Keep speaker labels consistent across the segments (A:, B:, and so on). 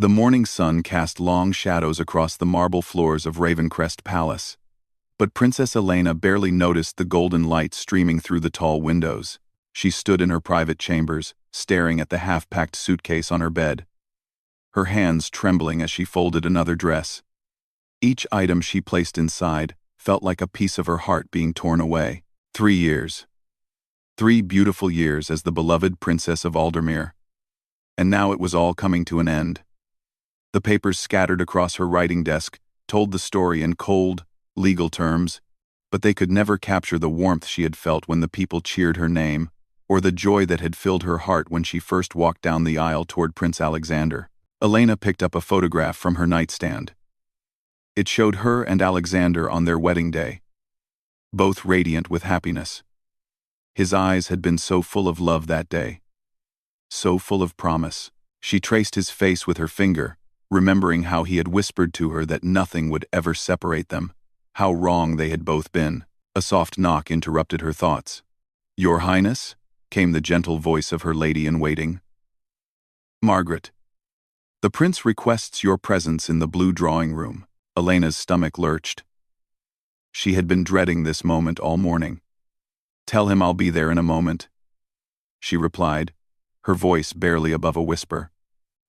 A: The morning sun cast long shadows across the marble floors of Ravencrest Palace, but Princess Elena barely noticed the golden light streaming through the tall windows. She stood in her private chambers, staring at the half-packed suitcase on her bed, her hands trembling as she folded another dress. Each item she placed inside felt like a piece of her heart being torn away. 3 years. 3 beautiful years as the beloved Princess of Aldermere. And now it was all coming to an end. The papers scattered across her writing desk told the story in cold, legal terms, but they could never capture the warmth she had felt when the people cheered her name, or the joy that had filled her heart when she first walked down the aisle toward Prince Alexander. Elena picked up a photograph from her nightstand. It showed her and Alexander on their wedding day, both radiant with happiness. His eyes had been so full of love that day, so full of promise. She traced his face with her finger, remembering how he had whispered to her that nothing would ever separate them, how wrong they had both been. A soft knock interrupted her thoughts. "Your Highness?" came the gentle voice of her lady-in-waiting. "Margaret. The prince requests your presence in the blue drawing room." Elena's stomach lurched. She had been dreading this moment all morning. "Tell him I'll be there in a moment," she replied, her voice barely above a whisper.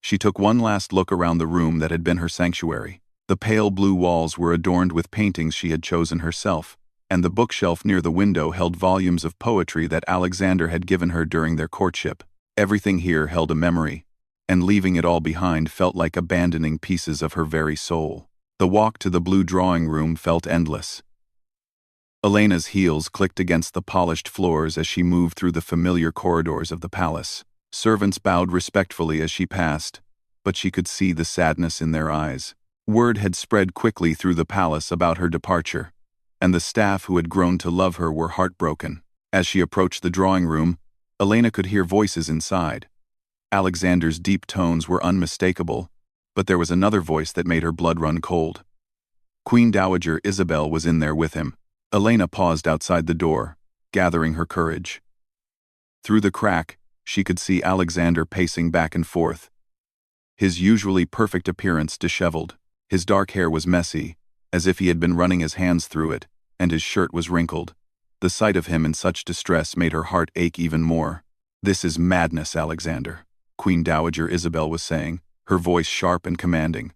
A: She took one last look around the room that had been her sanctuary. The pale blue walls were adorned with paintings she had chosen herself, and the bookshelf near the window held volumes of poetry that Alexander had given her during their courtship. Everything here held a memory, and leaving it all behind felt like abandoning pieces of her very soul. The walk to the blue drawing room felt endless. Elena's heels clicked against the polished floors as she moved through the familiar corridors of the palace. Servants bowed respectfully as she passed, but she could see the sadness in their eyes. Word had spread quickly through the palace about her departure, and the staff who had grown to love her were heartbroken. As she approached the drawing room, Elena could hear voices inside. Alexander's deep tones were unmistakable, but there was another voice that made her blood run cold. Queen Dowager Isabel was in there with him. Elena paused outside the door, gathering her courage. Through the crack, she could see Alexander pacing back and forth, his usually perfect appearance disheveled. His dark hair was messy, as if he had been running his hands through it, and his shirt was wrinkled. The sight of him in such distress made her heart ache even more. "This is madness, Alexander," Queen Dowager Isabel was saying, her voice sharp and commanding.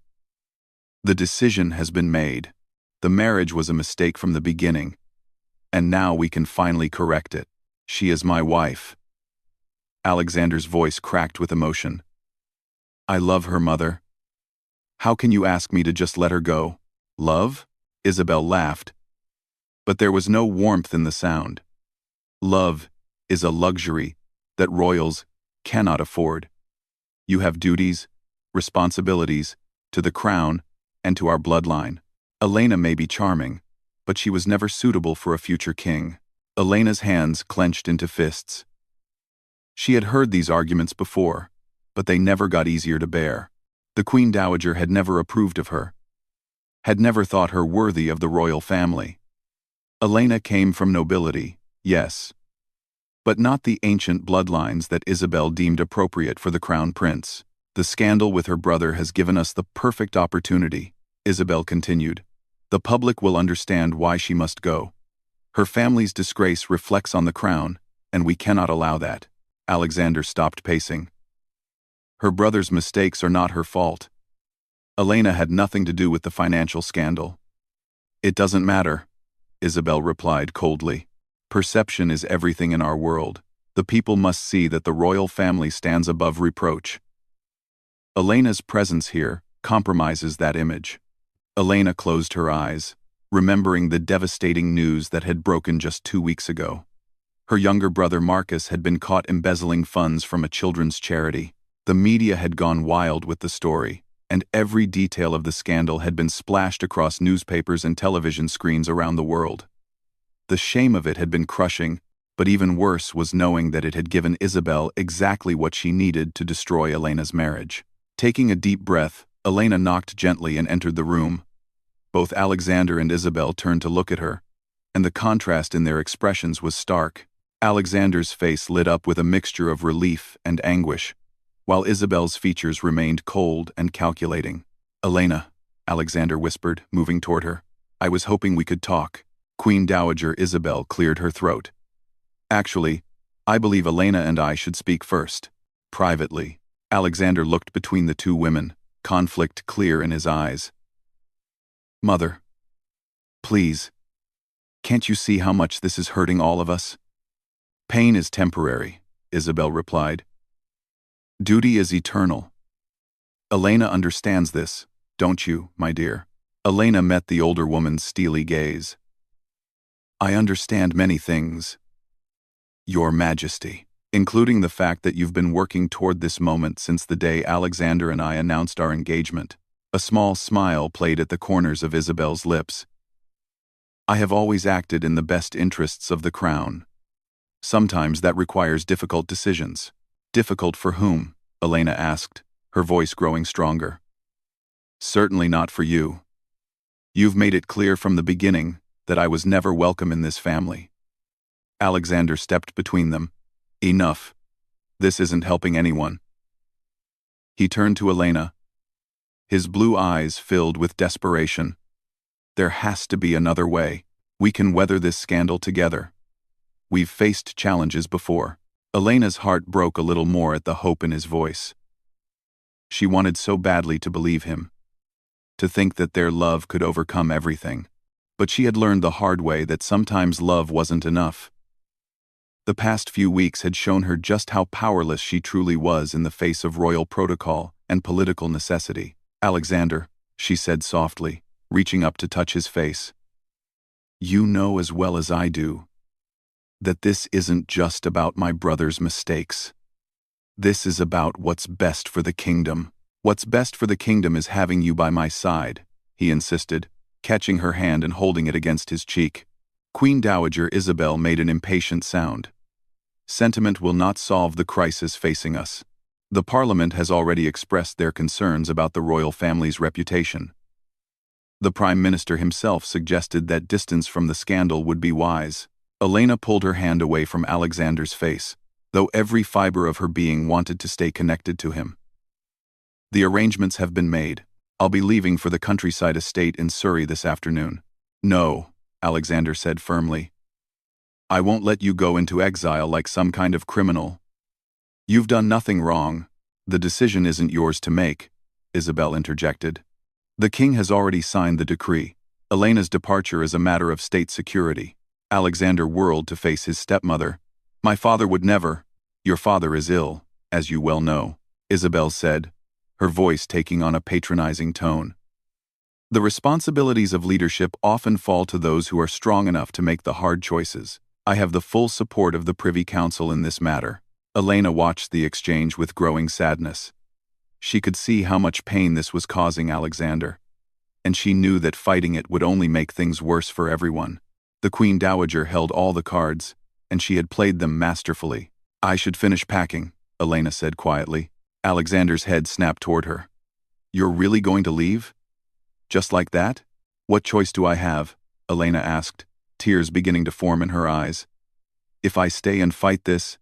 A: "The decision has been made. The marriage was a mistake from the beginning, and now we can finally correct it. She is my wife." Alexander's voice cracked with emotion. "I love her, mother. How can you ask me to just let her go?" "Love?" Isabel laughed, but there was no warmth in the sound. "Love is a luxury that royals cannot afford. You have duties, responsibilities, to the crown and to our bloodline. Elena may be charming, but she was never suitable for a future king." Elena's hands clenched into fists. She had heard these arguments before, but they never got easier to bear. The Queen Dowager had never approved of her, had never thought her worthy of the royal family. Elena came from nobility, yes, but not the ancient bloodlines that Isabel deemed appropriate for the crown prince. "The scandal with her brother has given us the perfect opportunity," Isabel continued. "The public will understand why she must go. Her family's disgrace reflects on the crown, and we cannot allow that." Alexander stopped pacing. "Her brother's mistakes are not her fault. Elena had nothing to do with the financial scandal." "It doesn't matter," Isabel replied coldly. "Perception is everything in our world. The people must see that the royal family stands above reproach. Elena's presence here compromises that image." Elena closed her eyes, remembering the devastating news that had broken just 2 weeks ago. Her younger brother Marcus had been caught embezzling funds from a children's charity. The media had gone wild with the story, and every detail of the scandal had been splashed across newspapers and television screens around the world. The shame of it had been crushing, but even worse was knowing that it had given Isabel exactly what she needed to destroy Elena's marriage. Taking a deep breath, Elena knocked gently and entered the room. Both Alexander and Isabel turned to look at her, and the contrast in their expressions was stark. Alexander's face lit up with a mixture of relief and anguish. while Isabel's features remained cold and calculating. "Elena," Alexander whispered, moving toward her. "I was hoping we could talk." Queen Dowager Isabel cleared her throat. "Actually, I believe Elena and I should speak first." Privately, Alexander looked between the two women, conflict clear in his eyes. "Mother, please, can't you see how much this is hurting all of us?" "Pain is temporary," Isabel replied. "Duty is eternal. Elena understands this, don't you, my dear?" Elena met the older woman's steely gaze. "I understand many things, Your Majesty, including the fact that you've been working toward this moment since the day Alexander and I announced our engagement." A small smile played at the corners of Isabel's lips. "I have always acted in the best interests of the crown. Sometimes that requires difficult decisions." "Difficult for whom?" Elena asked, her voice growing stronger. "Certainly not for you. You've made it clear from the beginning that I was never welcome in this family." Alexander stepped between them. "Enough. This isn't helping anyone." He turned to Elena, his blue eyes filled with desperation. "There has to be another way. We can weather this scandal together. We've faced challenges before." Elena's heart broke a little more at the hope in his voice. She wanted so badly to believe him, to think that their love could overcome everything. But she had learned the hard way that sometimes love wasn't enough. The past few weeks had shown her just how powerless she truly was in the face of royal protocol and political necessity. "Alexander," she said softly, reaching up to touch his face. "You know as well as I do that this isn't just about my brother's mistakes. This is about what's best for the kingdom." "What's best for the kingdom is having you by my side," he insisted, catching her hand and holding it against his cheek. Queen Dowager Isabel made an impatient sound. "Sentiment will not solve the crisis facing us. The Parliament has already expressed their concerns about the royal family's reputation. The Prime Minister himself suggested that distance from the scandal would be wise." Elena pulled her hand away from Alexander's face, though every fiber of her being wanted to stay connected to him. "The arrangements have been made. I'll be leaving for the countryside estate in Surrey this afternoon." "No," Alexander said firmly. "I won't let you go into exile like some kind of criminal. You've done nothing wrong. The decision isn't yours to make," Isabel interjected. "The king has already signed the decree. Elena's departure is a matter of state security." Alexander whirled to face his stepmother. "My father would never." "Your father is ill, as you well know," Isabel said, her voice taking on a patronizing tone. "The responsibilities of leadership often fall to those who are strong enough to make the hard choices. I have the full support of the Privy Council in this matter." Elena watched the exchange with growing sadness. She could see how much pain this was causing Alexander, and she knew that fighting it would only make things worse for everyone. The Queen Dowager held all the cards, and she had played them masterfully. "I should finish packing," Elena said quietly. Alexander's head snapped toward her. "You're really going to leave? Just like that?" "What choice do I have?" Elena asked, tears beginning to form in her eyes. "If I stay and fight this,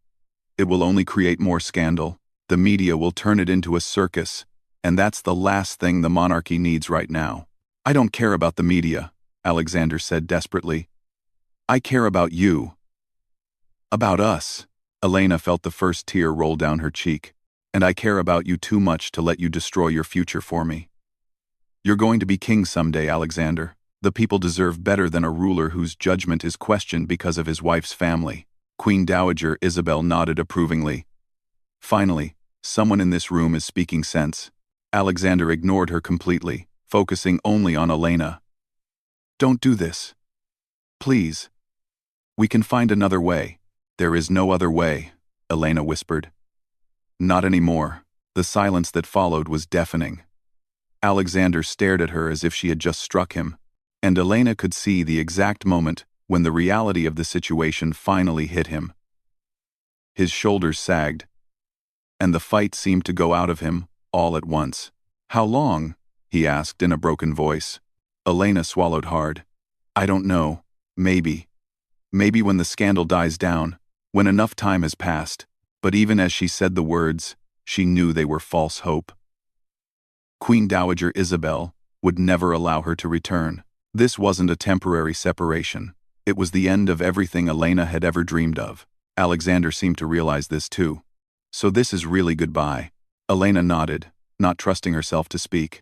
A: it will only create more scandal. The media will turn it into a circus, and that's the last thing the monarchy needs right now." "I don't care about the media," Alexander said desperately. "I care about you. About us." Elena felt the first tear roll down her cheek. "And I care about you too much to let you destroy your future for me. You're going to be king someday, Alexander. The people deserve better than a ruler whose judgment is questioned because of his wife's family." Queen Dowager Isabel nodded approvingly. "Finally, someone in this room is speaking sense." Alexander ignored her completely, focusing only on Elena. "Don't do this. Please. We can find another way." "There is no other way," Elena whispered. "Not anymore." The silence that followed was deafening. Alexander stared at her as if she had just struck him, and Elena could see the exact moment when the reality of the situation finally hit him. His shoulders sagged, and the fight seemed to go out of him all at once. "How long?" he asked in a broken voice. Elena swallowed hard. "I don't know. Maybe. Maybe when the scandal dies down, when enough time has passed." But even as she said the words, she knew they were false hope. Queen Dowager Isabel would never allow her to return. This wasn't a temporary separation. It was the end of everything Elena had ever dreamed of. Alexander seemed to realize this too. So this is really goodbye. Elena nodded, not trusting herself to speak.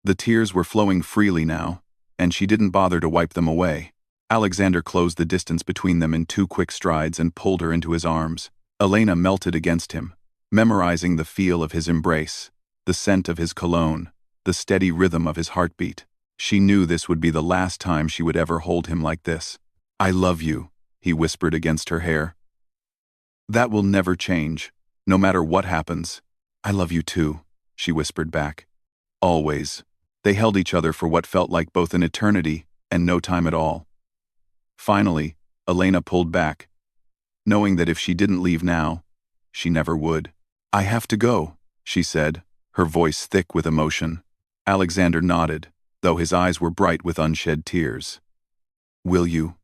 A: The tears were flowing freely now, and she didn't bother to wipe them away. Alexander closed the distance between them in 2 quick strides and pulled her into his arms. Elena melted against him, memorizing the feel of his embrace, the scent of his cologne, the steady rhythm of his heartbeat. She knew this would be the last time she would ever hold him like this. "I love you," he whispered against her hair. "That will never change, no matter what happens." "I love you too," she whispered back. "Always." They held each other for what felt like both an eternity and no time at all. Finally, Elena pulled back, knowing that if she didn't leave now, she never would. "I have to go," she said, her voice thick with emotion. Alexander nodded, though his eyes were bright with unshed tears. Will you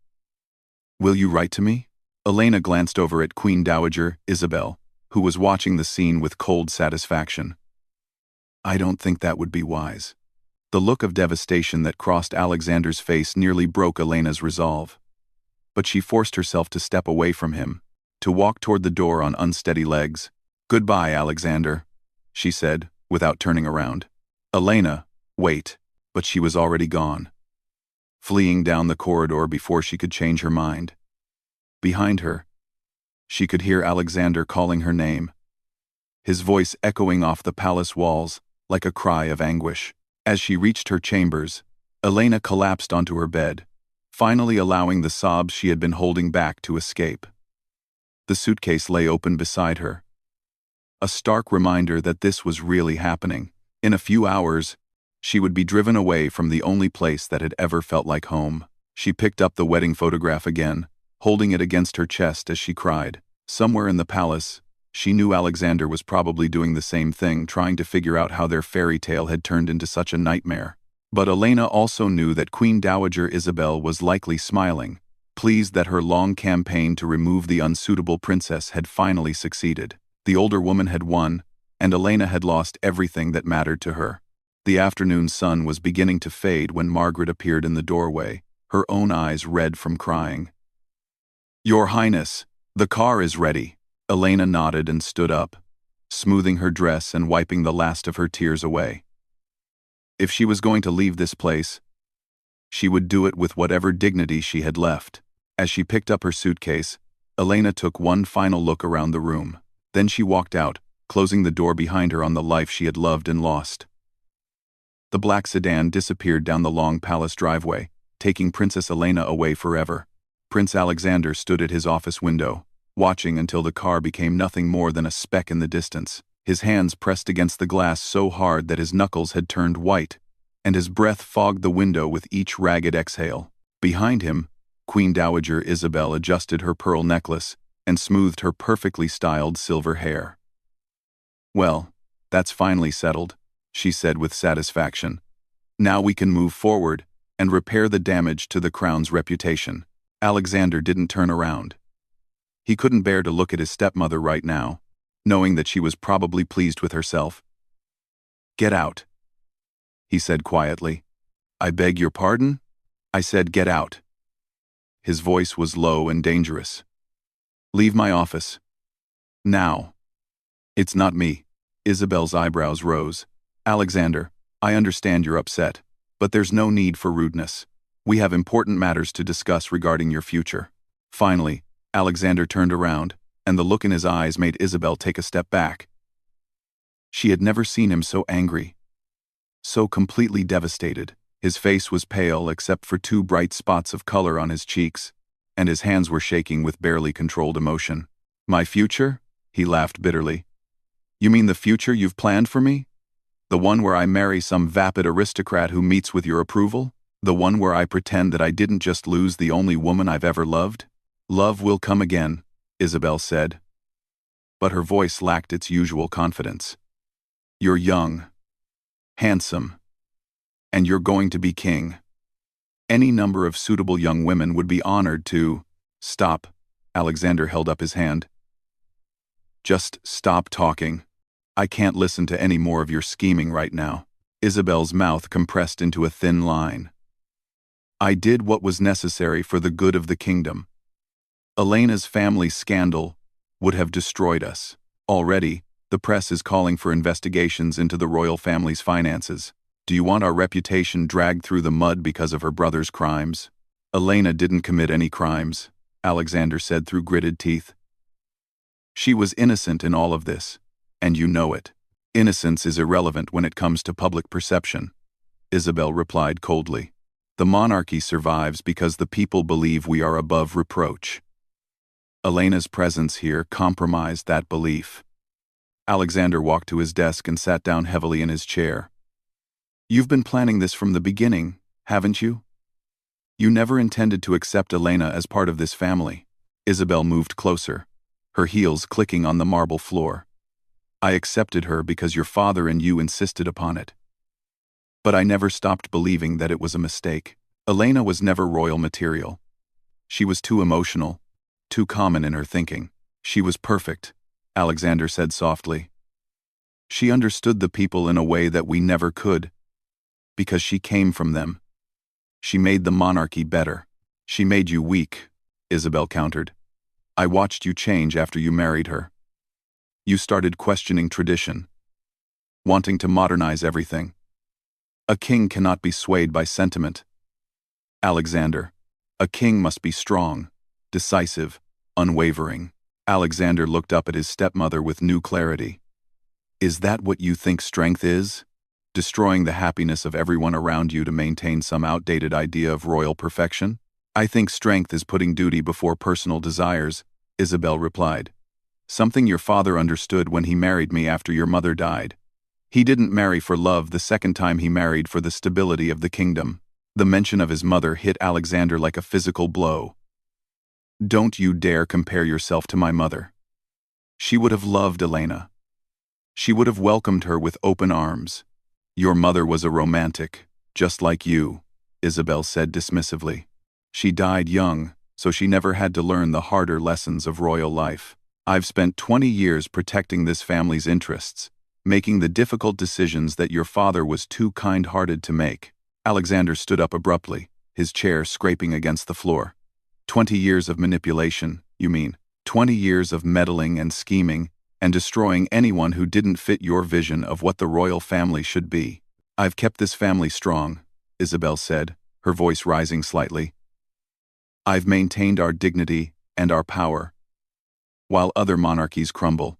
A: write to me?" Elena glanced over at Queen Dowager Isabel, who was watching the scene with cold satisfaction. "I don't think that would be wise." The look of devastation that crossed Alexander's face nearly broke Elena's resolve. But she forced herself to step away from him, to walk toward the door on unsteady legs. "Goodbye, Alexander," she said, without turning around. "Elena, wait," but she was already gone, fleeing down the corridor before she could change her mind. Behind her, she could hear Alexander calling her name, his voice echoing off the palace walls like a cry of anguish. As she reached her chambers, Elena collapsed onto her bed, finally allowing the sobs she had been holding back to escape. The suitcase lay open beside her, a stark reminder that this was really happening. In a few hours, she would be driven away from the only place that had ever felt like home. She picked up the wedding photograph again, holding it against her chest as she cried. Somewhere in the palace, she knew Alexander was probably doing the same thing, trying to figure out how their fairy tale had turned into such a nightmare. But Elena also knew that Queen Dowager Isabel was likely smiling, pleased that her long campaign to remove the unsuitable princess had finally succeeded. The older woman had won, and Elena had lost everything that mattered to her. The afternoon sun was beginning to fade when Margaret appeared in the doorway, her own eyes red from crying. "Your Highness, the car is ready." Elena nodded and stood up, smoothing her dress and wiping the last of her tears away. If she was going to leave this place, she would do it with whatever dignity she had left. As she picked up her suitcase, Elena took one final look around the room. Then she walked out, closing the door behind her on the life she had loved and lost. The black sedan disappeared down the long palace driveway, taking Princess Elena away forever. Prince Alexander stood at his office window, watching until the car became nothing more than a speck in the distance. His hands pressed against the glass so hard that his knuckles had turned white, and his breath fogged the window with each ragged exhale. Behind him, Queen Dowager Isabel adjusted her pearl necklace and smoothed her perfectly styled silver hair. "Well, that's finally settled," she said with satisfaction. "Now we can move forward and repair the damage to the crown's reputation." Alexander didn't turn around. He couldn't bear to look at his stepmother right now, knowing that she was probably pleased with herself. "Get out," he said quietly. "I beg your pardon?" "I said get out." His voice was low and dangerous. "Leave my office. Now." "It's not me." Isabel's eyebrows rose. "Alexander, I understand you're upset, but there's no need for rudeness. We have important matters to discuss regarding your future." Finally, Alexander turned around, and the look in his eyes made Isabel take a step back. She had never seen him so angry, so completely devastated. His face was pale except for 2 bright spots of color on his cheeks, and his hands were shaking with barely controlled emotion. "My future?" he laughed bitterly. "You mean the future you've planned for me? The one where I marry some vapid aristocrat who meets with your approval? The one where I pretend that I didn't just lose the only woman I've ever loved?" "Love will come again," Isabel said, but her voice lacked its usual confidence. "You're young, handsome, and you're going to be king. Any number of suitable young women would be honored to—" "Stop," Alexander held up his hand. Just stop talking. I can't listen to any more of your scheming right now. Isabel's mouth compressed into a thin line. I did what was necessary for the good of the kingdom. Elena's family scandal would have destroyed us. Already, the press is calling for investigations into the royal family's finances. Do you want our reputation dragged through the mud because of her brother's crimes? Elena didn't commit any crimes, Alexander said through gritted teeth. She was innocent in all of this, and you know it. Innocence is irrelevant when it comes to public perception, Isabel replied coldly. The monarchy survives because the people believe we are above reproach. Elena's presence here compromised that belief. Alexander walked to his desk and sat down heavily in his chair. You've been planning this from the beginning, haven't you? You never intended to accept Elena as part of this family. Isabel moved closer, her heels clicking on the marble floor. I accepted her because your father and you insisted upon it. But I never stopped believing that it was a mistake. Elena was never royal material. She was too emotional, too common in her thinking. She was perfect, Alexander said softly. She understood the people in a way that we never could, because she came from them. She made the monarchy better. She made you weak, Isabel countered. I watched you change after you married her. You started questioning tradition, wanting to modernize everything. A king cannot be swayed by sentiment. Alexander, a king must be strong, decisive, unwavering. Alexander looked up at his stepmother with new clarity. Is that what you think strength is? Destroying the happiness of everyone around you to maintain some outdated idea of royal perfection? I think strength is putting duty before personal desires, Isabel replied. Something your father understood when he married me after your mother died. He didn't marry for love the second time he married for the stability of the kingdom. The mention of his mother hit Alexander like a physical blow. Don't you dare compare yourself to my mother. She would have loved Elena. She would have welcomed her with open arms. Your mother was a romantic, just like you, Isabel said dismissively. She died young, so she never had to learn the harder lessons of royal life. I've spent 20 years protecting this family's interests, making the difficult decisions that your father was too kind-hearted to make. Alexander stood up abruptly, his chair scraping against the floor. 20 years of manipulation, you mean? 20 years of meddling and scheming, and destroying anyone who didn't fit your vision of what the royal family should be. I've kept this family strong, Isabel said, her voice rising slightly. I've maintained our dignity and our power, while other monarchies crumble.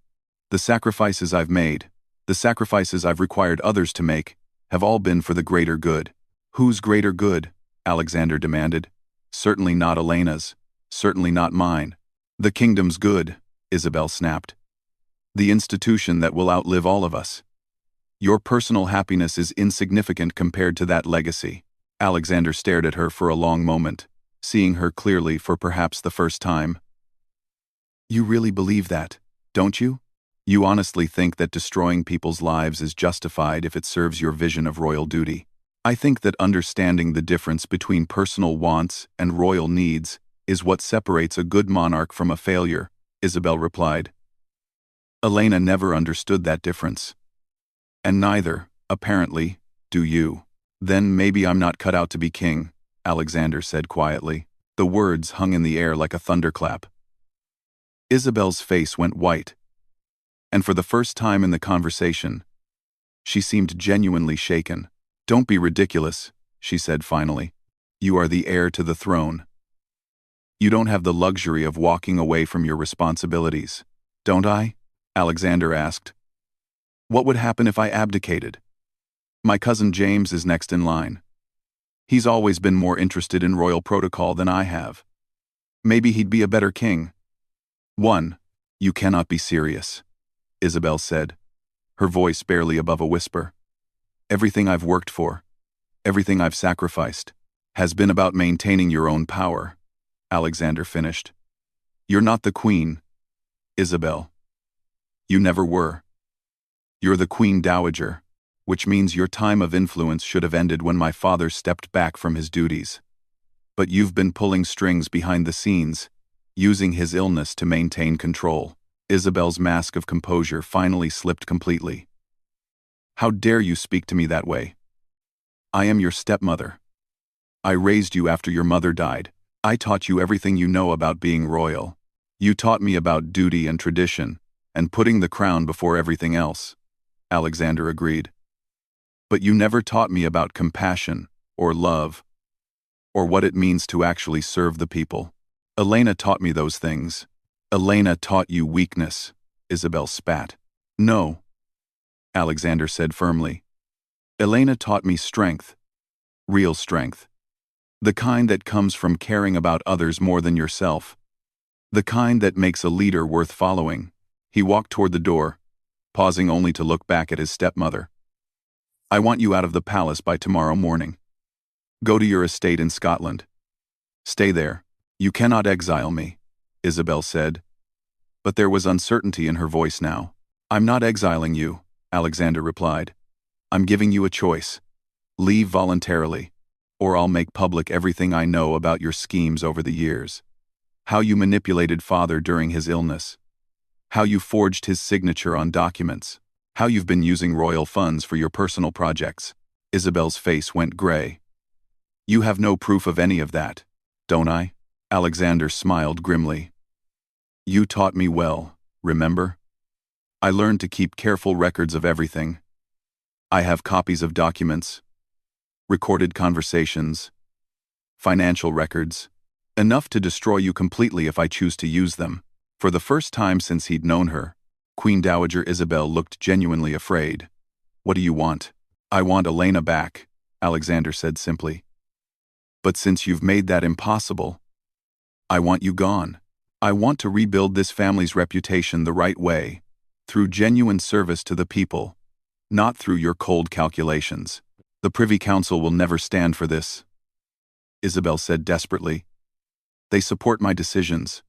A: The sacrifices I've made, the sacrifices I've required others to make, have all been for the greater good. Whose greater good? Alexander demanded. Certainly not Elena's, certainly not mine. The kingdom's good, Isabel snapped. The institution that will outlive all of us. Your personal happiness is insignificant compared to that legacy. Alexander stared at her for a long moment, seeing her clearly for perhaps the first time. You really believe that, don't you? You honestly think that destroying people's lives is justified if it serves your vision of royal duty? I think that understanding the difference between personal wants and royal needs is what separates a good monarch from a failure, Isabel replied. Elena never understood that difference. And neither, apparently, do you. Then maybe I'm not cut out to be king, Alexander said quietly. The words hung in the air like a thunderclap. Isabel's face went white, and for the first time in the conversation, she seemed genuinely shaken. Don't be ridiculous, she said finally. You are the heir to the throne. You don't have the luxury of walking away from your responsibilities. Don't I? Alexander asked. What would happen if I abdicated? My cousin James is next in line. He's always been more interested in royal protocol than I have. Maybe he'd be a better king. You cannot be serious, Isabel said, her voice barely above a whisper. Everything I've worked for, everything I've sacrificed, has been about maintaining your own power, Alexander finished. You're not the queen, Isabel. You never were. You're the queen dowager, which means your time of influence should have ended when my father stepped back from his duties. But you've been pulling strings behind the scenes, using his illness to maintain control. Isabel's mask of composure finally slipped completely. "How dare you speak to me that way? I am your stepmother. I raised you after your mother died. I taught you everything you know about being royal. You taught me about duty and tradition, and putting the crown before everything else," Alexander agreed. "But you never taught me about compassion, or love, or what it means to actually serve the people. Elena taught me those things." "Elena taught you weakness," Isabel spat. "No," Alexander said firmly. "Elena taught me strength, real strength. The kind that comes from caring about others more than yourself. The kind that makes a leader worth following." He walked toward the door, pausing only to look back at his stepmother. "I want you out of the palace by tomorrow morning. Go to your estate in Scotland. Stay there. You cannot exile me," Isabel said. But there was uncertainty in her voice now. "I'm not exiling you," Alexander replied. "I'm giving you a choice. Leave voluntarily, or I'll make public everything I know about your schemes over the years. How you manipulated father during his illness. How you forged his signature on documents. How you've been using royal funds for your personal projects." Isabel's face went gray. "You have no proof of any of that, don't I?" Alexander smiled grimly. "You taught me well, remember? I learned to keep careful records of everything. I have copies of documents, recorded conversations, financial records, enough to destroy you completely if I choose to use them." For the first time since he'd known her, Queen Dowager Isabel looked genuinely afraid. "What do you want?" "I want Elena back," Alexander said simply. "But since you've made that impossible, I want you gone. I want to rebuild this family's reputation the right way, through genuine service to the people, not through your cold calculations. The Privy Council will never stand for this," Isabel said desperately. "They support my decisions.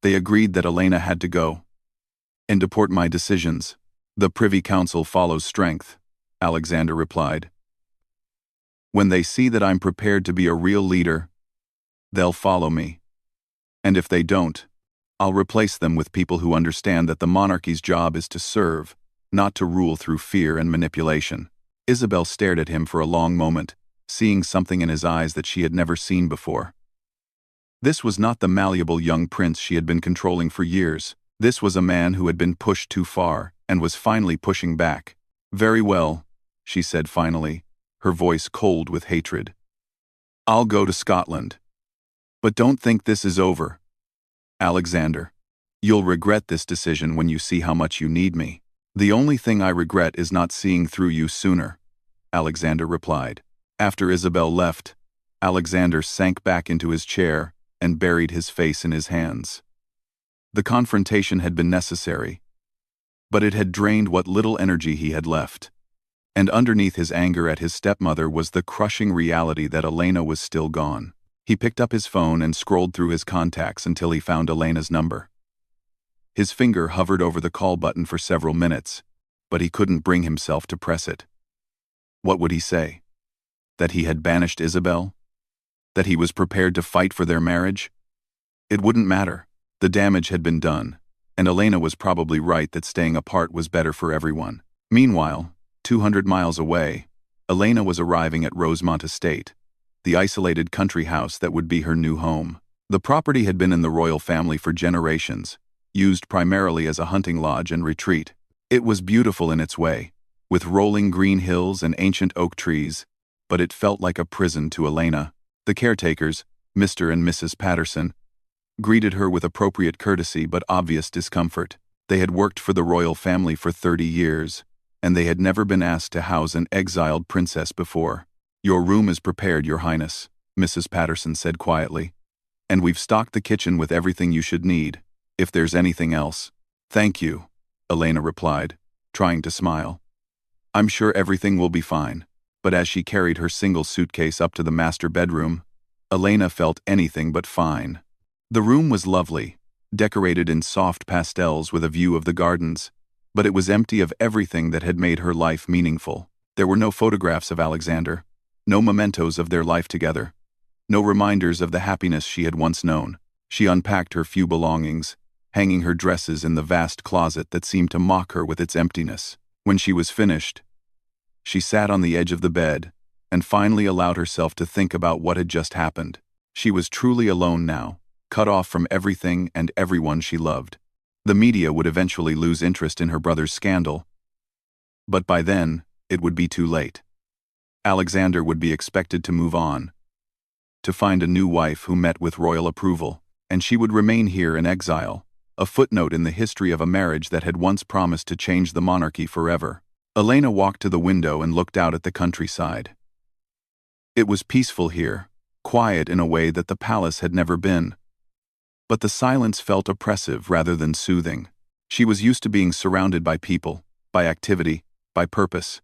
A: They agreed that Elena had to go, and deport my decisions." "The Privy Council follows strength," Alexander replied. "When they see that I'm prepared to be a real leader, they'll follow me. And if they don't, I'll replace them with people who understand that the monarchy's job is to serve, not to rule through fear and manipulation." Isabel stared at him for a long moment, seeing something in his eyes that she had never seen before. This was not the malleable young prince she had been controlling for years. This was a man who had been pushed too far, and was finally pushing back. "Very well," she said finally, her voice cold with hatred. "I'll go to Scotland. But don't think this is over, Alexander. You'll regret this decision when you see how much you need me." "The only thing I regret is not seeing through you sooner," Alexander replied. After Isabel left, Alexander sank back into his chair and buried his face in his hands. The confrontation had been necessary, but it had drained what little energy he had left. And underneath his anger at his stepmother was the crushing reality that Elena was still gone. He picked up his phone and scrolled through his contacts until he found Elena's number. His finger hovered over the call button for several minutes, but he couldn't bring himself to press it. What would he say? That he had banished Isabel? That he was prepared to fight for their marriage? It wouldn't matter. The damage had been done, and Elena was probably right that staying apart was better for everyone. Meanwhile, 200 miles away, Elena was arriving at Rosemont Estate, the isolated country house that would be her new home. The property had been in the royal family for generations, used primarily as a hunting lodge and retreat. It was beautiful in its way, with rolling green hills and ancient oak trees, but it felt like a prison to Elena. The caretakers, Mr. and Mrs. Patterson, greeted her with appropriate courtesy but obvious discomfort. They had worked for the royal family for 30 years, and they had never been asked to house an exiled princess before. "Your room is prepared, Your Highness," Mrs. Patterson said quietly. "And we've stocked the kitchen with everything you should need, if there's anything else." "Thank you," Elena replied, trying to smile. "I'm sure everything will be fine." But as she carried her single suitcase up to the master bedroom, Elena felt anything but fine. The room was lovely, decorated in soft pastels with a view of the gardens, but it was empty of everything that had made her life meaningful. There were no photographs of Alexander, no mementos of their life together, no reminders of the happiness she had once known. She unpacked her few belongings, hanging her dresses in the vast closet that seemed to mock her with its emptiness. When she was finished, she sat on the edge of the bed and finally allowed herself to think about what had just happened. She was truly alone now, cut off from everything and everyone she loved. The media would eventually lose interest in her brother's scandal, but by then, it would be too late. Alexander would be expected to move on, to find a new wife who met with royal approval, and she would remain here in exile, a footnote in the history of a marriage that had once promised to change the monarchy forever. Elena walked to the window and looked out at the countryside. It was peaceful here, quiet in a way that the palace had never been. But the silence felt oppressive rather than soothing. She was used to being surrounded by people, by activity, by purpose.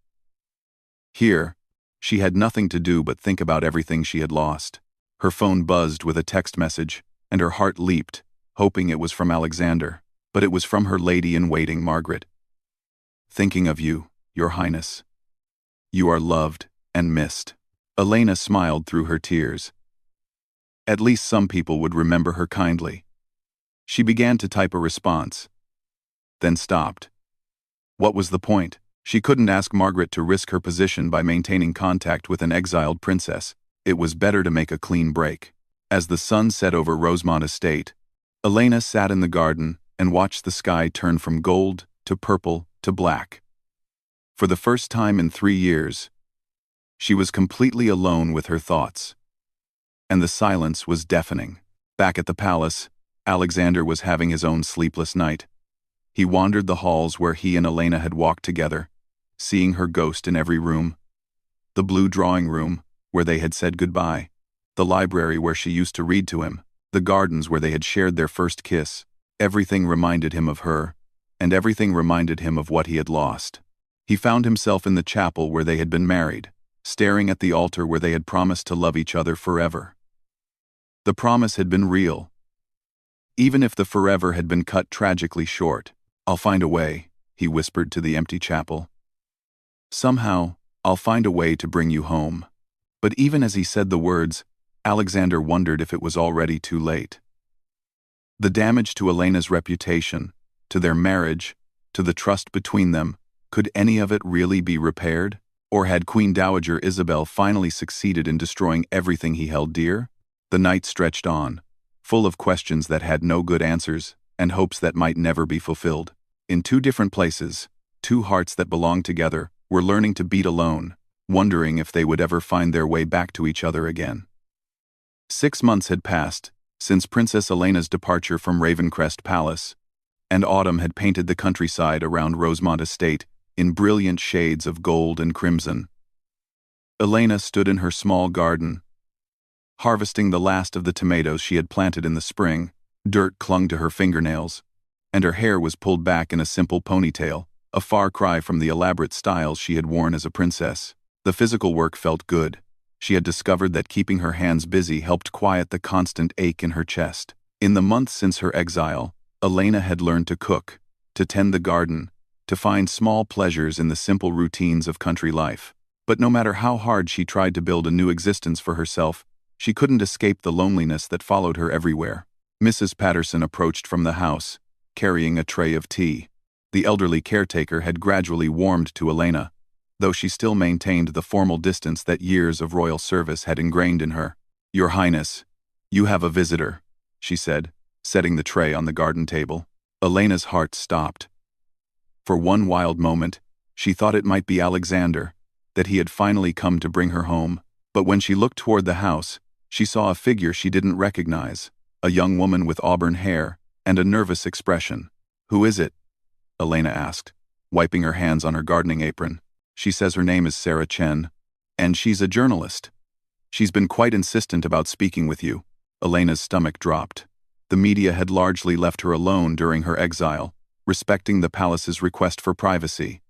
A: Here, she had nothing to do but think about everything she had lost. Her phone buzzed with a text message, and her heart leaped, hoping it was from Alexander, but it was from her lady-in-waiting Margaret. "Thinking of you, Your Highness. You are loved and missed." Elena smiled through her tears. At least some people would remember her kindly. She began to type a response, then stopped. What was the point? She couldn't ask Margaret to risk her position by maintaining contact with an exiled princess. It was better to make a clean break. As the sun set over Rosemont Estate, Elena sat in the garden and watched the sky turn from gold to purple to black. For the first time in 3 years, she was completely alone with her thoughts. And the silence was deafening. Back at the palace, Alexander was having his own sleepless night. He wandered the halls where he and Elena had walked together, seeing her ghost in every room. The blue drawing room, where they had said goodbye. The library where she used to read to him. The gardens where they had shared their first kiss. Everything reminded him of her, and everything reminded him of what he had lost. He found himself in the chapel where they had been married, staring at the altar where they had promised to love each other forever. The promise had been real, even if the forever had been cut tragically short. "I'll find a way," he whispered to the empty chapel. "Somehow, I'll find a way to bring you home." But even as he said the words, Alexander wondered if it was already too late. The damage to Elena's reputation, to their marriage, to the trust between them, could any of it really be repaired? Or had Queen Dowager Isabel finally succeeded in destroying everything he held dear? The night stretched on, full of questions that had no good answers, and hopes that might never be fulfilled. In 2 different places, 2 hearts that belonged together were learning to beat alone, wondering if they would ever find their way back to each other again. 6 months had passed since Princess Elena's departure from Ravencrest Palace, and autumn had painted the countryside around Rosemont Estate in brilliant shades of gold and crimson. Elena stood in her small garden, harvesting the last of the tomatoes she had planted in the spring. Dirt clung to her fingernails, and her hair was pulled back in a simple ponytail, a far cry from the elaborate styles she had worn as a princess. The physical work felt good. She had discovered that keeping her hands busy helped quiet the constant ache in her chest. In the months since her exile, Elena had learned to cook, to tend the garden, to find small pleasures in the simple routines of country life. But no matter how hard she tried to build a new existence for herself, she couldn't escape the loneliness that followed her everywhere. Mrs. Patterson approached from the house, carrying a tray of tea. The elderly caretaker had gradually warmed to Elena, though she still maintained the formal distance that years of royal service had ingrained in her. "Your Highness, you have a visitor," she said, setting the tray on the garden table. Elena's heart stopped. For one wild moment, she thought it might be Alexander, that he had finally come to bring her home. But when she looked toward the house, she saw a figure she didn't recognize, a young woman with auburn hair and a nervous expression. "Who is it?" Elena asked, wiping her hands on her gardening apron. "She says her name is Sarah Chen, and she's a journalist. She's been quite insistent about speaking with you." Elena's stomach dropped. The media had largely left her alone during her exile, respecting the palace's request for privacy.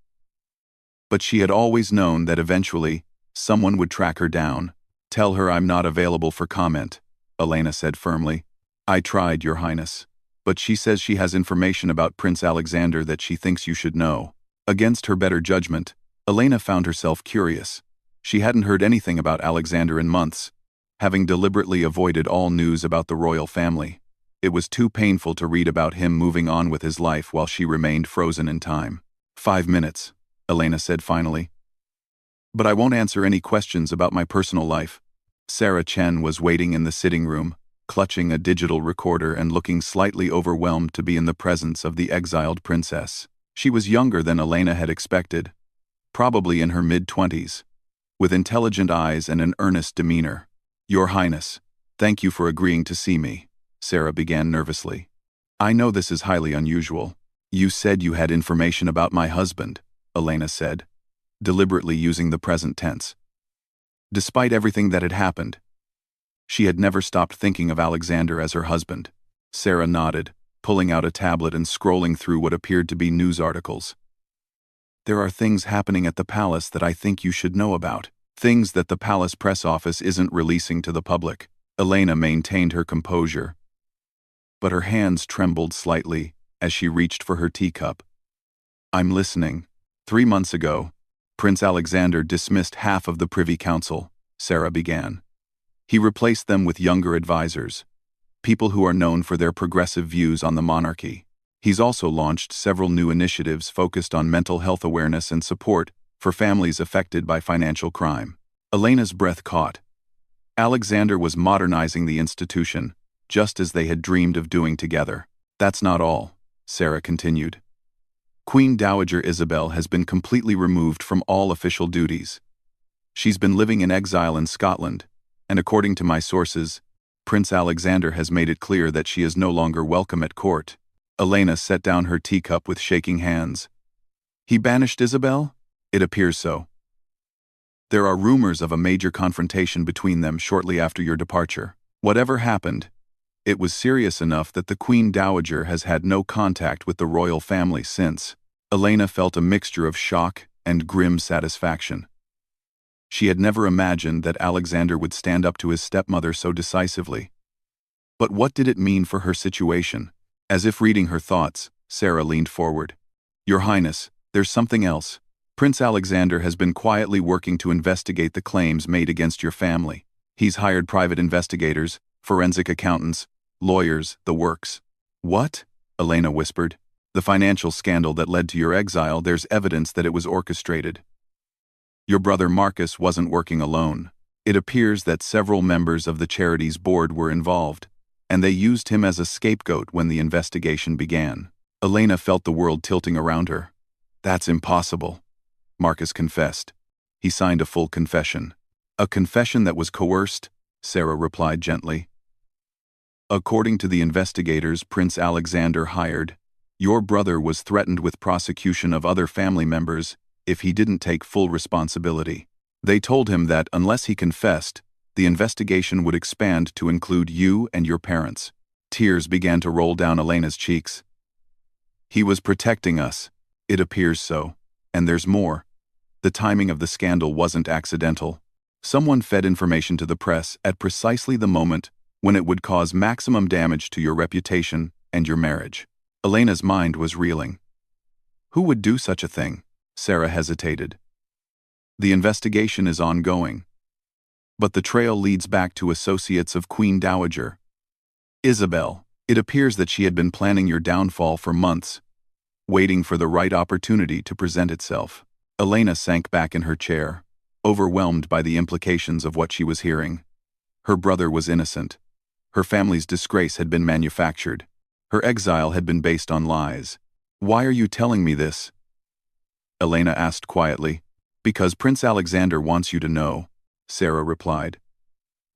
A: But she had always known that eventually, someone would track her down. "Tell her I'm not available for comment," Elena said firmly. "I tried, Your Highness. But she says she has information about Prince Alexander that she thinks you should know." Against her better judgment, Elena found herself curious. She hadn't heard anything about Alexander in months, having deliberately avoided all news about the royal family. It was too painful to read about him moving on with his life while she remained frozen in time. 5 minutes, Elena said finally. But I won't answer any questions about my personal life. Sarah Chen was waiting in the sitting room, clutching a digital recorder and looking slightly overwhelmed to be in the presence of the exiled princess. She was younger than Elena had expected, probably in her mid-20s, with intelligent eyes and an earnest demeanor. Your Highness, thank you for agreeing to see me, Sarah began nervously. I know this is highly unusual. You said you had information about my husband, Elena said, deliberately using the present tense. Despite everything that had happened, she had never stopped thinking of Alexander as her husband. Sarah nodded, pulling out a tablet and scrolling through what appeared to be news articles. There are things happening at the palace that I think you should know about. Things that the palace press office isn't releasing to the public. Elena maintained her composure, but her hands trembled slightly as she reached for her teacup. I'm listening. 3 months ago, Prince Alexander dismissed half of the Privy Council, Sarah began. He replaced them with younger advisors, people who are known for their progressive views on the monarchy. He's also launched several new initiatives focused on mental health awareness and support for families affected by financial crime. Elena's breath caught. Alexander was modernizing the institution, just as they had dreamed of doing together. That's not all, Sarah continued. Queen Dowager Isabel has been completely removed from all official duties. She's been living in exile in Scotland, and according to my sources, Prince Alexander has made it clear that she is no longer welcome at court. Elena set down her teacup with shaking hands. He banished Isabel? It appears so. There are rumors of a major confrontation between them shortly after your departure. Whatever happened, it was serious enough that the Queen Dowager has had no contact with the royal family since. Elena felt a mixture of shock and grim satisfaction. She had never imagined that Alexander would stand up to his stepmother so decisively. But what did it mean for her situation? As if reading her thoughts, Sarah leaned forward. Your Highness, there's something else. Prince Alexander has been quietly working to investigate the claims made against your family. He's hired private investigators, forensic accountants, lawyers, the works. What? Elena whispered. The financial scandal that led to your exile, there's evidence that it was orchestrated. Your brother Marcus wasn't working alone. It appears that several members of the charity's board were involved, and they used him as a scapegoat when the investigation began. Elena felt the world tilting around her. That's impossible, Marcus confessed. He signed a full confession. A confession that was coerced, Sarah replied gently. According to the investigators Prince Alexander hired, your brother was threatened with prosecution of other family members if he didn't take full responsibility. They told him that unless he confessed, the investigation would expand to include you and your parents. Tears began to roll down Elena's cheeks. He was protecting us. It appears so. And there's more. The timing of the scandal wasn't accidental. Someone fed information to the press at precisely the moment when it would cause maximum damage to your reputation and your marriage. Elena's mind was reeling. Who would do such a thing? Sarah hesitated. The investigation is ongoing, but the trail leads back to associates of Queen Dowager Isabel. It appears that she had been planning your downfall for months, waiting for the right opportunity to present itself. Elena sank back in her chair, overwhelmed by the implications of what she was hearing. Her brother was innocent. Her family's disgrace had been manufactured. Her exile had been based on lies. Why are you telling me this? Elena asked quietly. Because Prince Alexander wants you to know, Sarah replied.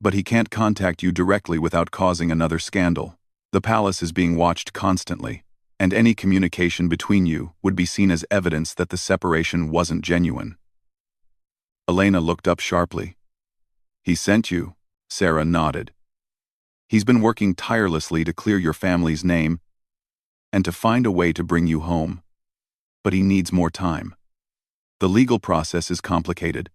A: But he can't contact you directly without causing another scandal. The palace is being watched constantly, and any communication between you would be seen as evidence that the separation wasn't genuine. Elena looked up sharply. He sent you, Sarah nodded. He's been working tirelessly to clear your family's name and to find a way to bring you home. But he needs more time. The legal process is complicated,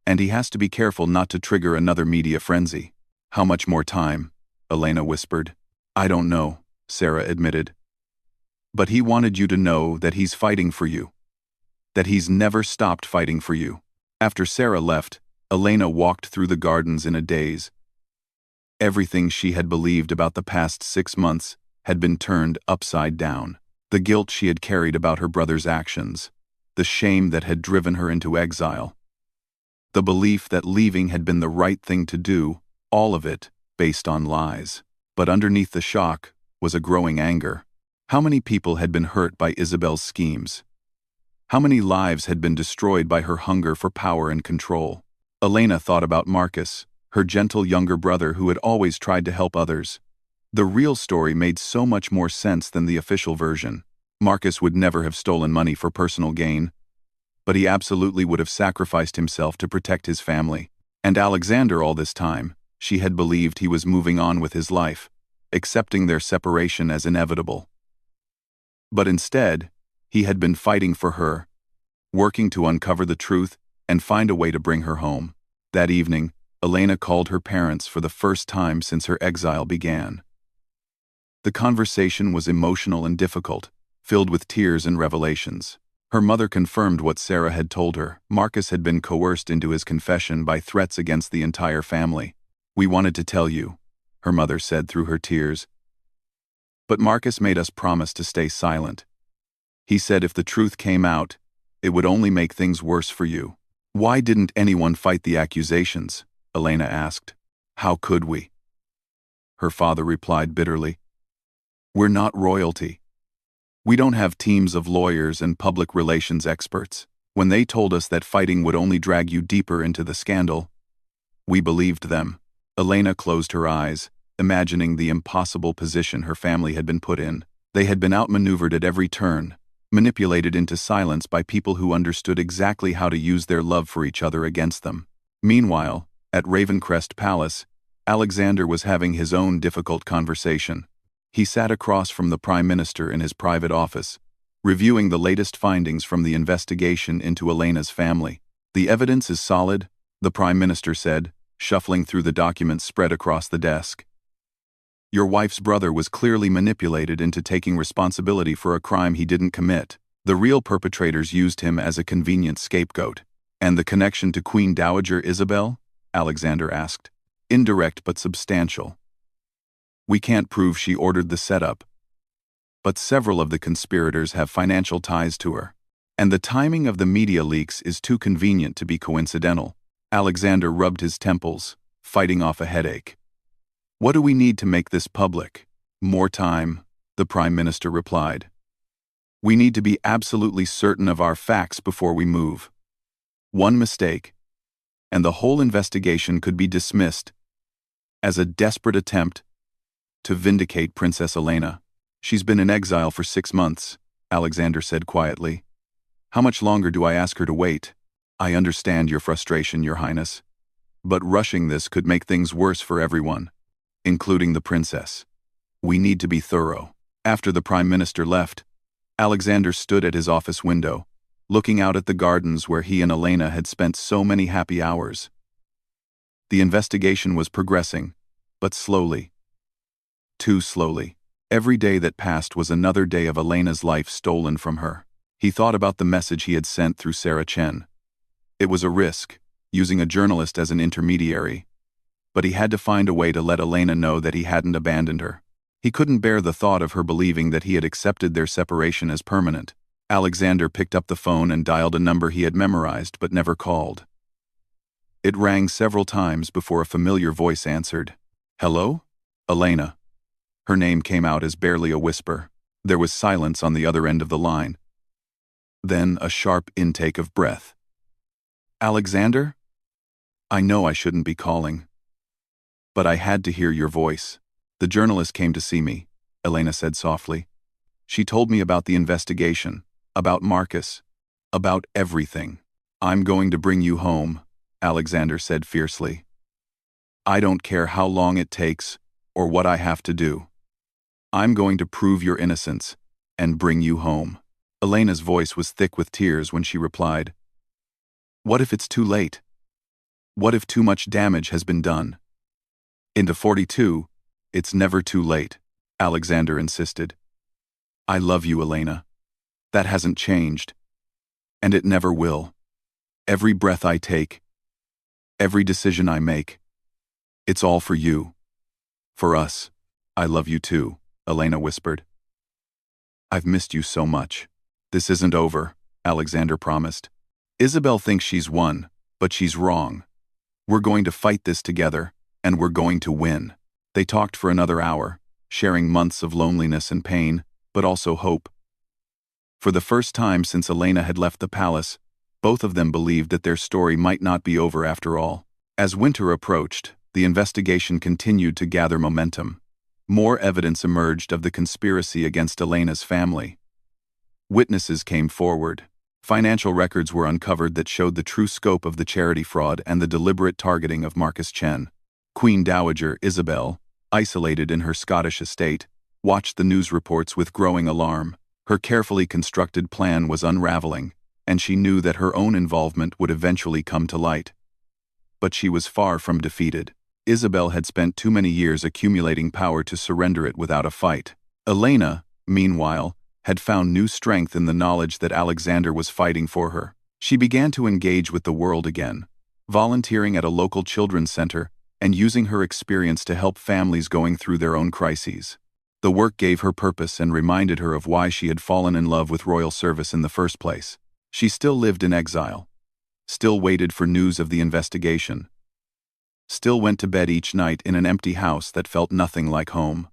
A: and he has to be careful not to trigger another media frenzy. How much more time? Elena whispered. I don't know, Sarah admitted. But he wanted you to know that he's fighting for you. That he's never stopped fighting for you. After Sarah left, Elena walked through the gardens in a daze. Everything she had believed about the past 6 months had been turned upside down. The guilt she had carried about her brother's actions, the shame that had driven her into exile, the belief that leaving had been the right thing to do, all of it based on lies. But underneath the shock was a growing anger. How many people had been hurt by Isabel's schemes? How many lives had been destroyed by her hunger for power and control? Elena thought about Marcus, her gentle younger brother who had always tried to help others. The real story made so much more sense than the official version. Marcus would never have stolen money for personal gain, but he absolutely would have sacrificed himself to protect his family. And Alexander, all this time, she had believed he was moving on with his life, accepting their separation as inevitable. But instead, he had been fighting for her, working to uncover the truth and find a way to bring her home. That evening, Elena called her parents for the first time since her exile began. The conversation was emotional and difficult, filled with tears and revelations. Her mother confirmed what Sarah had told her. Marcus had been coerced into his confession by threats against the entire family. "We wanted to tell you," her mother said through her tears. "But Marcus made us promise to stay silent. He said if the truth came out, it would only make things worse for you." "Why didn't anyone fight the accusations?" Elena asked. "How could we?" Her father replied bitterly. "We're not royalty. We don't have teams of lawyers and public relations experts. When they told us that fighting would only drag you deeper into the scandal, we believed them." Elena closed her eyes, imagining the impossible position her family had been put in. They had been outmaneuvered at every turn, manipulated into silence by people who understood exactly how to use their love for each other against them. Meanwhile, at Ravencrest Palace, Alexander was having his own difficult conversation. He sat across from the Prime Minister in his private office, reviewing the latest findings from the investigation into Elena's family. "The evidence is solid," the Prime Minister said, shuffling through the documents spread across the desk. "Your wife's brother was clearly manipulated into taking responsibility for a crime he didn't commit. The real perpetrators used him as a convenient scapegoat." "And the connection to Queen Dowager Isabel?" Alexander asked. "Indirect but substantial. We can't prove she ordered the setup, but several of the conspirators have financial ties to her. And the timing of the media leaks is too convenient to be coincidental." Alexander rubbed his temples, fighting off a headache. "What do we need to make this public?" "More time," the Prime Minister replied. "We need to be absolutely certain of our facts before we move. One mistake, and the whole investigation could be dismissed as a desperate attempt to vindicate Princess Elena." "She's been in exile for 6 months, Alexander said quietly. "How much longer do I ask her to wait?" "I understand your frustration, Your Highness, but rushing this could make things worse for everyone, including the princess. We need to be thorough." After the Prime Minister left, Alexander stood at his office window, looking out at the gardens where he and Elena had spent so many happy hours. The investigation was progressing, but slowly. Too slowly. Every day that passed was another day of Elena's life stolen from her. He thought about the message he had sent through Sarah Chen. It was a risk, using a journalist as an intermediary, but he had to find a way to let Elena know that he hadn't abandoned her. He couldn't bear the thought of her believing that he had accepted their separation as permanent. Alexander picked up the phone and dialed a number he had memorized but never called. It rang several times before a familiar voice answered. "Hello? Elena." Her name came out as barely a whisper. There was silence on the other end of the line. Then a sharp intake of breath. "Alexander? I know I shouldn't be calling, but I had to hear your voice." "The journalist came to see me," Elena said softly. "She told me about the investigation, about Marcus, about everything." "I'm going to bring you home," Alexander said fiercely. "I don't care how long it takes or what I have to do. I'm going to prove your innocence and bring you home." Elena's voice was thick with tears when she replied, "What if it's too late? What if too much damage has been done?" "Into 42, it's never too late," Alexander insisted. "I love you, Elena. That hasn't changed, and it never will. Every breath I take, every decision I make, it's all for you." For us. I love you too, Elena whispered. I've missed you so much. This isn't over, Alexander promised. Isabel thinks she's won, but she's wrong. We're going to fight this together, and we're going to win. They talked for another hour, sharing months of loneliness and pain, but also hope. For the first time since Elena had left the palace, both of them believed that their story might not be over after all. As winter approached, the investigation continued to gather momentum. More evidence emerged of the conspiracy against Elena's family. Witnesses came forward. Financial records were uncovered that showed the true scope of the charity fraud and the deliberate targeting of Marcus Chen. Queen Dowager Isabel, isolated in her Scottish estate, watched the news reports with growing alarm. Her carefully constructed plan was unraveling, and she knew that her own involvement would eventually come to light. But she was far from defeated. Isabel had spent too many years accumulating power to surrender it without a fight. Elena, meanwhile, had found new strength in the knowledge that Alexander was fighting for her. She began to engage with the world again, volunteering at a local children's center and using her experience to help families going through their own crises. The work gave her purpose and reminded her of why she had fallen in love with royal service in the first place. She still lived in exile, still waited for news of the investigation, still went to bed each night in an empty house that felt nothing like home.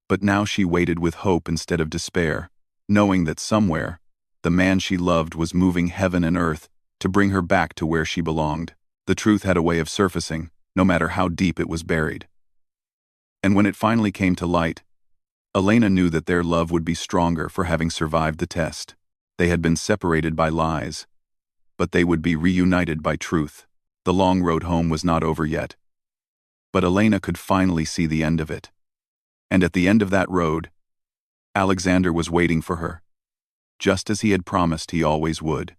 A: But now she waited with hope instead of despair, knowing that somewhere, the man she loved was moving heaven and earth to bring her back to where she belonged. The truth had a way of surfacing, no matter how deep it was buried. And when it finally came to light, Elena knew that their love would be stronger for having survived the test. They had been separated by lies, but they would be reunited by truth. The long road home was not over yet, but Elena could finally see the end of it. And at the end of that road, Alexander was waiting for her, just as he had promised he always would.